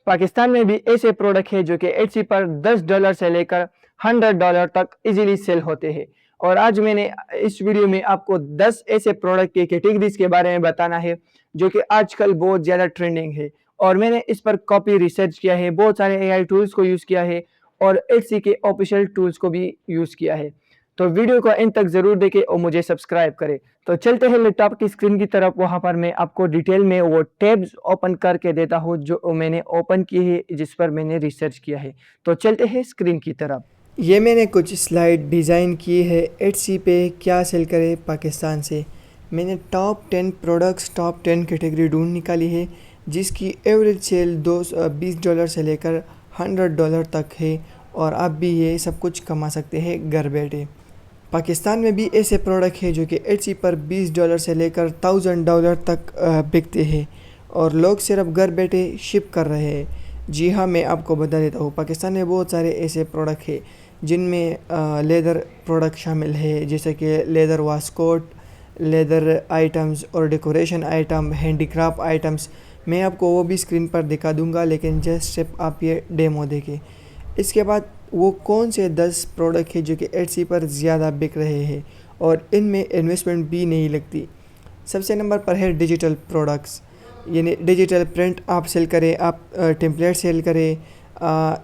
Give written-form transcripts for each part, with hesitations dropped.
पाकिस्तान में भी ऐसे प्रोडक्ट है जो कि एटसी पर $10 से लेकर $100 तक इजीली सेल होते हैं। और आज मैंने इस वीडियो में आपको 10 ऐसे प्रोडक्ट की कैटेगरीज के बारे में बताना है जो कि आजकल बहुत ज़्यादा ट्रेंडिंग है। और मैंने इस पर कॉपी रिसर्च किया है, बहुत सारे एआई टूल्स को यूज़ किया है और एटसी के ऑफिशियल टूल्स को भी यूज़ किया है। तो वीडियो को एंड तक ज़रूर देखें और मुझे सब्सक्राइब करें। तो चलते हैं लैपटॉप की स्क्रीन की तरफ, वहाँ पर मैं आपको डिटेल में वो टैब्स ओपन करके देता हूँ जो मैंने ओपन की है, जिस पर मैंने रिसर्च किया है। तो चलते हैं स्क्रीन की तरफ। ये मैंने कुछ स्लाइड डिज़ाइन की है एटसी पे क्या सेल करे पाकिस्तान से। मैंने टॉप 10 प्रोडक्ट्स, टॉप 10 कैटेगरी ढूंढ निकाली है जिसकी एवरेज सेल $20 से लेकर $100 तक है और आप भी ये सब कुछ कमा सकते हैं घर बैठे। पाकिस्तान में भी ऐसे प्रोडक्ट है जो कि एटसी पर $20 से लेकर $1000 तक बिकते हैं और लोग सिर्फ घर बैठे शिप कर रहे हैं। जी हाँ, मैं आपको बता देता हूँ, पाकिस्तान में बहुत सारे ऐसे प्रोडक्ट हैं जिनमें लेदर प्रोडक्ट शामिल है, जैसे कि लेदर वास्कोट, लेदर आइटम्स और डेकोरेशन आइटम, हैंडीक्राफ्ट आइटम्स। मैं आपको वो भी स्क्रीन पर दिखा दूंगा, लेकिन जस्ट सिर्फ आप ये डेमो देखें। इसके बाद वो कौन से 10 प्रोडक्ट है जो कि एटसी पर ज़्यादा बिक रहे हैं और इनमें इन्वेस्टमेंट भी नहीं लगती। सबसे नंबर पर है डिजिटल प्रोडक्ट्स, यानी डिजिटल प्रिंट आप सेल करें, आप टेम्पलेट सेल करें,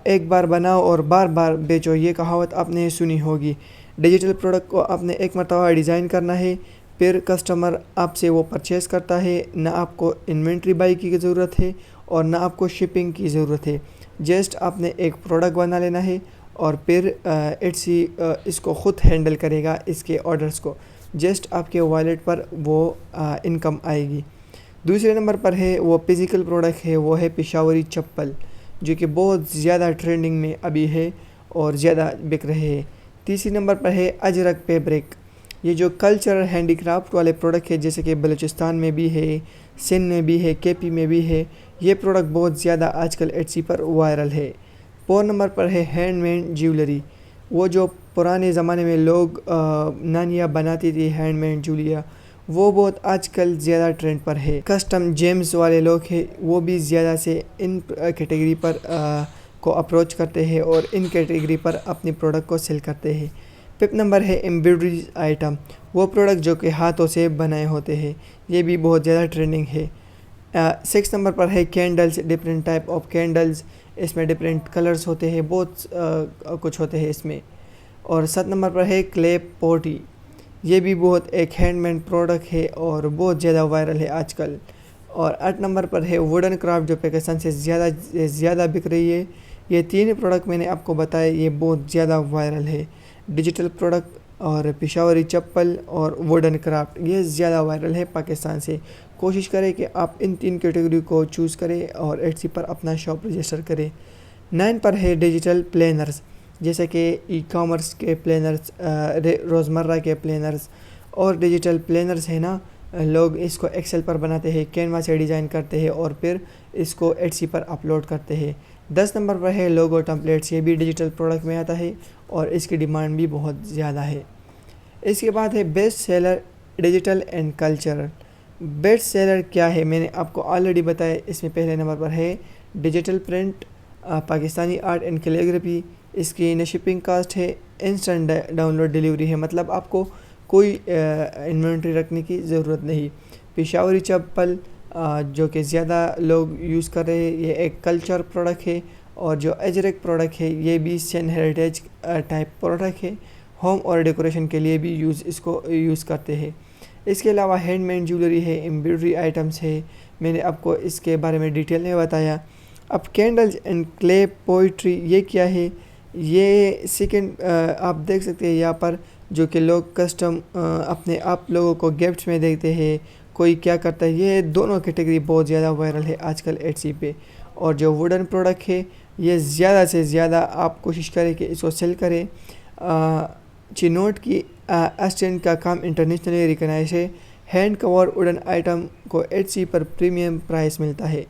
एक बार बनाओ और बार बार बेचो, ये कहावत आपने सुनी होगी। डिजिटल प्रोडक्ट को आपने एक मरतबा डिज़ाइन करना है, फिर कस्टमर आपसे वो परचेज़ करता है। ना आपको इन्वेंट्री बाई की ज़रूरत है और ना आपको शिपिंग की ज़रूरत है। जस्ट आपने एक प्रोडक्ट बना लेना है और फिर एटसी इसको ख़ुद हैंडल करेगा, इसके ऑर्डर्स को। जस्ट आपके वॉलेट पर वो इनकम आएगी। दूसरे नंबर पर है वो फिज़िकल प्रोडक्ट है, वो है पेशावरी चप्पल, जो कि बहुत ज़्यादा ट्रेंडिंग में अभी है और ज़्यादा बिक रहे हैं। तीसरे नंबर पर है अजरक फैब्रिक, ये जो कल्चरल हैंडीक्राफ्ट वाले प्रोडक्ट है, जैसे कि बलूचिस्तान में भी है, सिंध में भी है, केपी में भी है। ये प्रोडक्ट बहुत ज़्यादा आजकल एटसी पर वायरल है। 4 नंबर पर है हैंडमेड ज्वेलरी, वो जो पुराने ज़माने में लोग नानियाँ बनाती थी हैंडमेड ज्वेलरियाँ, वो बहुत आजकल ज़्यादा ट्रेंड पर है। कस्टम जेम्स वाले लोग हैं, वो भी ज़्यादा से इन कैटेगरी पर को अप्रोच करते हैं और इन कैटेगरी पर अपनी प्रोडक्ट को सेल करते हैं। 5 नंबर है एम्ब्रॉयडरी आइटम, वो प्रोडक्ट जो कि हाथों से बनाए होते हैं, ये भी बहुत ज़्यादा ट्रेंडिंग है। 6 नंबर पर है candles, different type of candles, इसमें डिफरेंट कलर्स होते हैं, बहुत कुछ होते हैं इसमें। और 7 नंबर पर है क्ले पोटी, ये भी बहुत एक हैंडमेड प्रोडक्ट है और बहुत ज़्यादा वायरल है आजकल। और 8 नंबर पर है वुडन क्राफ्ट, जो पाकिस्तान से ज़्यादा बिक रही है। ये 3 प्रोडक्ट मैंने आपको बताए, ये बहुत ज़्यादा वायरल है। डिजिटल प्रोडक्ट और पेशावरी चप्पल और वुडन क्राफ्ट, ये ज़्यादा वायरल है पाकिस्तान से। कोशिश करें कि आप इन 3 कैटेगरी को चूज़ करें और एटसी पर अपना शॉप रजिस्टर करें। 9 पर है डिजिटल प्लानर्स, जैसे कि ई कॉमर्स के प्लानर्स, रोज़मर्रा के प्लानर्स और डिजिटल प्लानर्स है ना, लोग इसको एक्सेल पर बनाते हैं, कैनवा से डिज़ाइन करते हैं और फिर इसको एटसी पर अपलोड करते हैं। 10 नंबर पर है लोगो टेम्पलेट्स, ये भी डिजिटल प्रोडक्ट में आता है और इसकी डिमांड भी बहुत ज़्यादा है। इसके बाद है best seller digital and cultural. Best seller क्या है मैंने आपको ऑलरेडी बताया, इसमें पहले नंबर पर है digital print, Pakistani art and calligraphy, इसकी न शिपिंग कास्ट है, इंस्टेंट डाउनलोड डिलीवरी है, मतलब आपको कोई इन्वेंट्री रखने की ज़रूरत नहीं। पेशावरी चप्पल, जो कि ज़्यादा लोग यूज़ कर रहे हैं, ये एक कल्चर प्रोडक्ट है। और जो अजरक प्रोडक्ट है, ये भी सिंध हेरिटेज टाइप प्रोडक्ट है, होम और डेकोरेशन के लिए भी इसको यूज़ करते हैं। इसके अलावा हैंडमेड ज्वेलरी है, एम्ब्रॉयडरी आइटम्स है, मैंने आपको इसके बारे में डिटेल में बताया। अब कैंडल्स एंड क्ले पोइट्री, ये क्या है? ये सेकंड आप देख सकते हैं यहाँ पर, जो कि लोग कस्टम अपने आप लोगों को गिफ्ट्स में देते हैं, कोई क्या करता है। ये दोनों कैटेगरी बहुत ज़्यादा वायरल है आजकल एटसी पे। और जो वुडन प्रोडक्ट है, ये ज़्यादा से ज़्यादा आप कोशिश करें कि इसको सेल करें। चिनोट की एस्टेंट का काम इंटरनेशनली रिकॉग्नाइज है। हैंड कवर वुडन आइटम को एटसी पर प्रीमियम प्राइस मिलता है।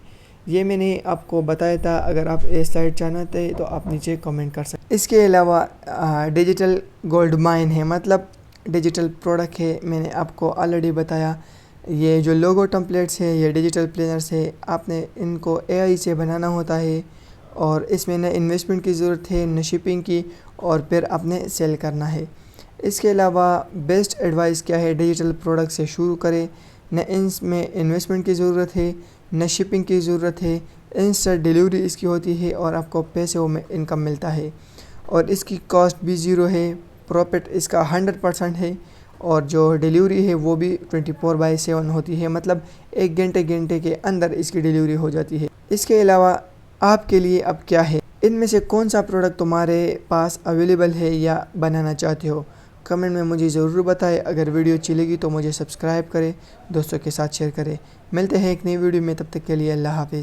ये मैंने आपको बताया था, अगर आप ये स्लाइड चाहते हैं तो आप नीचे कमेंट कर सकते हैं। इसके अलावा डिजिटल गोल्ड माइन है, मतलब डिजिटल प्रोडक्ट है, मैंने आपको ऑलरेडी बताया। یہ جو لوگو ٹمپلیٹس ہے یہ ڈیجیٹل پلینرز ہے، آپ نے ان کو AI سے بنانا ہوتا ہے اور اس میں نہ انویسٹمنٹ کی ضرورت ہے نہ شپنگ کی، اور پھر آپ نے سیل کرنا ہے۔ اس کے علاوہ بیسٹ ایڈوائس کیا ہے، ڈیجیٹل پروڈکٹ سے شروع کریں، نہ اس میں انویسٹمنٹ کی ضرورت ہے نہ شپنگ کی ضرورت ہے، انسٹنٹ ڈیلیوری اس کی ہوتی ہے اور آپ کو پیسے میں انکم ملتا ہے، اور اس کی کاسٹ بھی 0 ہے، پروفٹ اس کا 100% ہے، اور جو ڈیلیوری ہے وہ بھی 24/7 ہوتی ہے، مطلب 1 گھنٹے کے اندر اس کی ڈیلیوری ہو جاتی ہے۔ اس کے علاوہ آپ کے لیے اب کیا ہے، ان میں سے کون سا پروڈکٹ تمہارے پاس اویلیبل ہے یا بنانا چاہتے ہو، کمنٹ میں مجھے ضرور بتائیں۔ اگر ویڈیو اچھی لگی تو مجھے سبسکرائب کریں، دوستوں کے ساتھ شیئر کریں۔ ملتے ہیں ایک نئی ویڈیو میں، تب تک کے لیے اللہ حافظ۔